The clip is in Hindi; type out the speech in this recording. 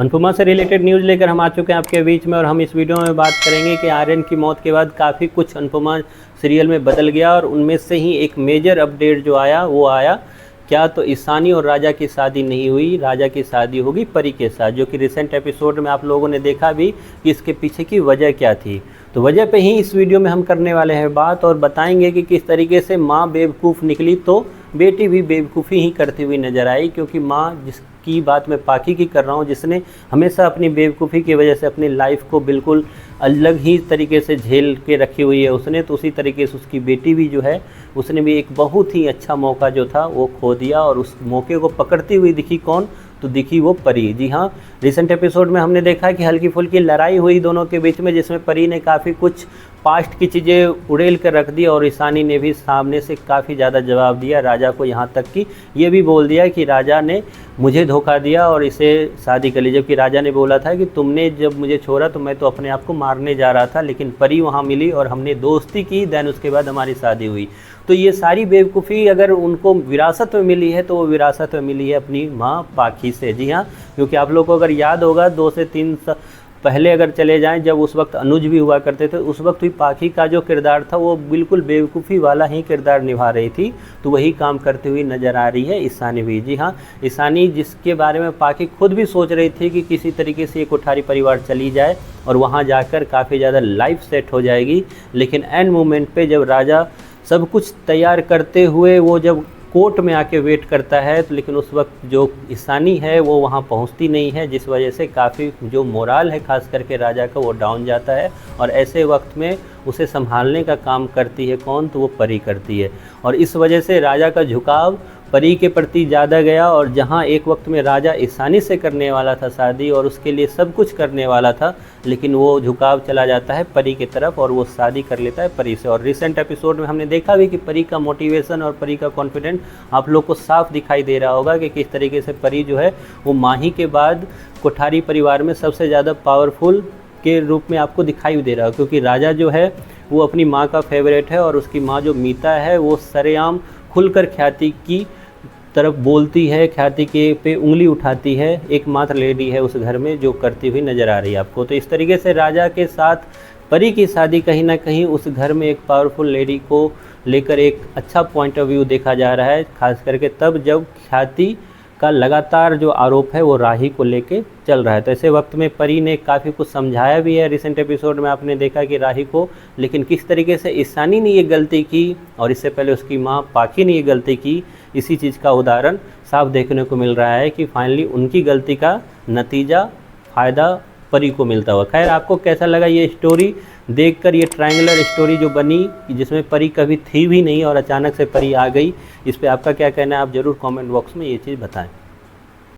अनुपमा से रिलेटेड न्यूज़ लेकर हम आ चुके हैं आपके बीच में, और हम इस वीडियो में बात करेंगे कि आर्यन की मौत के बाद काफ़ी कुछ अनुपमा सीरियल में बदल गया, और उनमें से ही एक मेजर अपडेट जो आया वो आया क्या, तो ईशानी और राजा की शादी नहीं हुई, राजा की शादी होगी परी के साथ, जो कि रिसेंट एपिसोड में आप लोगों ने देखा भी कि इसके पीछे की वजह क्या थी। तो वजह पे ही इस वीडियो में हम करने वाले हैं बात, और बताएंगे कि किस तरीके से माँ बेवकूफ़ निकली तो बेटी भी बेवकूफ़ी ही करती हुई नज़र आई, क्योंकि माँ जिसकी बात मैं पाकी की कर रहा हूँ, जिसने हमेशा अपनी बेवकूफ़ी की वजह से अपनी लाइफ को बिल्कुल अलग ही तरीके से झेल के रखी हुई है उसने, तो उसी तरीके से उसकी बेटी भी जो है उसने भी एक बहुत ही अच्छा मौका जो था वो खो दिया, और उस मौके को पकड़ती हुई दिखी कौन, तो दिखी वो परी। जी हाँ, रिसेंट एपिसोड में हमने देखा कि हल्की फुल्की लड़ाई हुई दोनों के बीच में, जिसमें परी ने काफ़ी कुछ पास्ट की चीज़ें उड़ेल कर रख दी, और ईशानी ने भी सामने से काफ़ी ज़्यादा जवाब दिया राजा को, यहाँ तक कि ये भी बोल दिया कि राजा ने मुझे धोखा दिया और इसे शादी कर ली, जबकि राजा ने बोला था कि तुमने जब मुझे छोड़ा तो मैं तो अपने आप को मारने जा रहा था, लेकिन परी वहाँ मिली और हमने दोस्ती की, देन उसके बाद हमारी शादी हुई। तो ये सारी बेवकूफ़ी अगर उनको विरासत में मिली है तो वो विरासत में मिली है अपनी माँ पाखी से। जी हाँ, क्योंकि आप लोगों को अगर याद होगा 2 से 3 पहले अगर चले जाएं, जब उस वक्त अनुज भी हुआ करते थे, उस वक्त भी पाखी का जो किरदार था वो बिल्कुल बेवकूफ़ी वाला ही किरदार निभा रही थी, तो वही काम करते हुए नज़र आ रही है ईशानी भी। जी हाँ, ईशानी जिसके बारे में पाखी खुद भी सोच रही थी कि किसी तरीके से ये कोठारी परिवार चली जाए और वहाँ जाकर काफ़ी ज़्यादा लाइफ सेट हो जाएगी, लेकिन एंड मोमेंट पे जब राजा सब कुछ तैयार करते हुए वो जब कोर्ट में आके वेट करता है, तो लेकिन उस वक्त जो ईशानी है वो वहाँ पहुँचती नहीं है, जिस वजह से काफ़ी जो मोराल है खास करके राजा का वो डाउन जाता है, और ऐसे वक्त में उसे संभालने का काम करती है कौन, तो वो परी करती है। और इस वजह से राजा का झुकाव परी के प्रति ज़्यादा गया, और जहाँ एक वक्त में राजा ईशानी से करने वाला था शादी और उसके लिए सब कुछ करने वाला था, लेकिन वो झुकाव चला जाता है परी की तरफ और वो शादी कर लेता है परी से। और रिसेंट एपिसोड में हमने देखा भी कि परी का मोटिवेशन और परी का कॉन्फिडेंट आप लोग को साफ दिखाई दे रहा होगा कि किस तरीके से परी जो है वो माही के बाद कोठारी परिवार में सबसे ज़्यादा पावरफुल के रूप में आपको दिखाई दे रहा है, क्योंकि राजा जो है वो अपनी माँ का फेवरेट है, और उसकी माँ जो मीता है वो सरेआम खुलकर ख्याति की तरफ बोलती है, ख्याति के पे उंगली उठाती है, एकमात्र लेडी है उस घर में जो करती हुई नज़र आ रही है आपको। तो इस तरीके से राजा के साथ परी की शादी कहीं ना कहीं उस घर में एक पावरफुल लेडी को लेकर एक अच्छा पॉइंट ऑफ व्यू देखा जा रहा है, खास करके तब जब ख्याति का लगातार जो आरोप है वो राही को लेके चल रहा है। तो ऐसे वक्त में परी ने काफ़ी कुछ समझाया भी है, रिसेंट एपिसोड में आपने देखा कि राही को, लेकिन किस तरीके से ईशानी ने ये गलती की और इससे पहले उसकी माँ पाखी ने ये गलती की, इसी चीज़ का उदाहरण साफ देखने को मिल रहा है कि फाइनली उनकी गलती का नतीजा फ़ायदा परी को मिलता हुआ। खैर, आपको कैसा लगा ये स्टोरी देखकर, ये ट्रायंगुलर स्टोरी जो बनी जिसमें परी कभी थी भी नहीं और अचानक से परी आ गई, इस पर आपका क्या कहना है? आप ज़रूर कमेंट बॉक्स में ये चीज़ बताएं।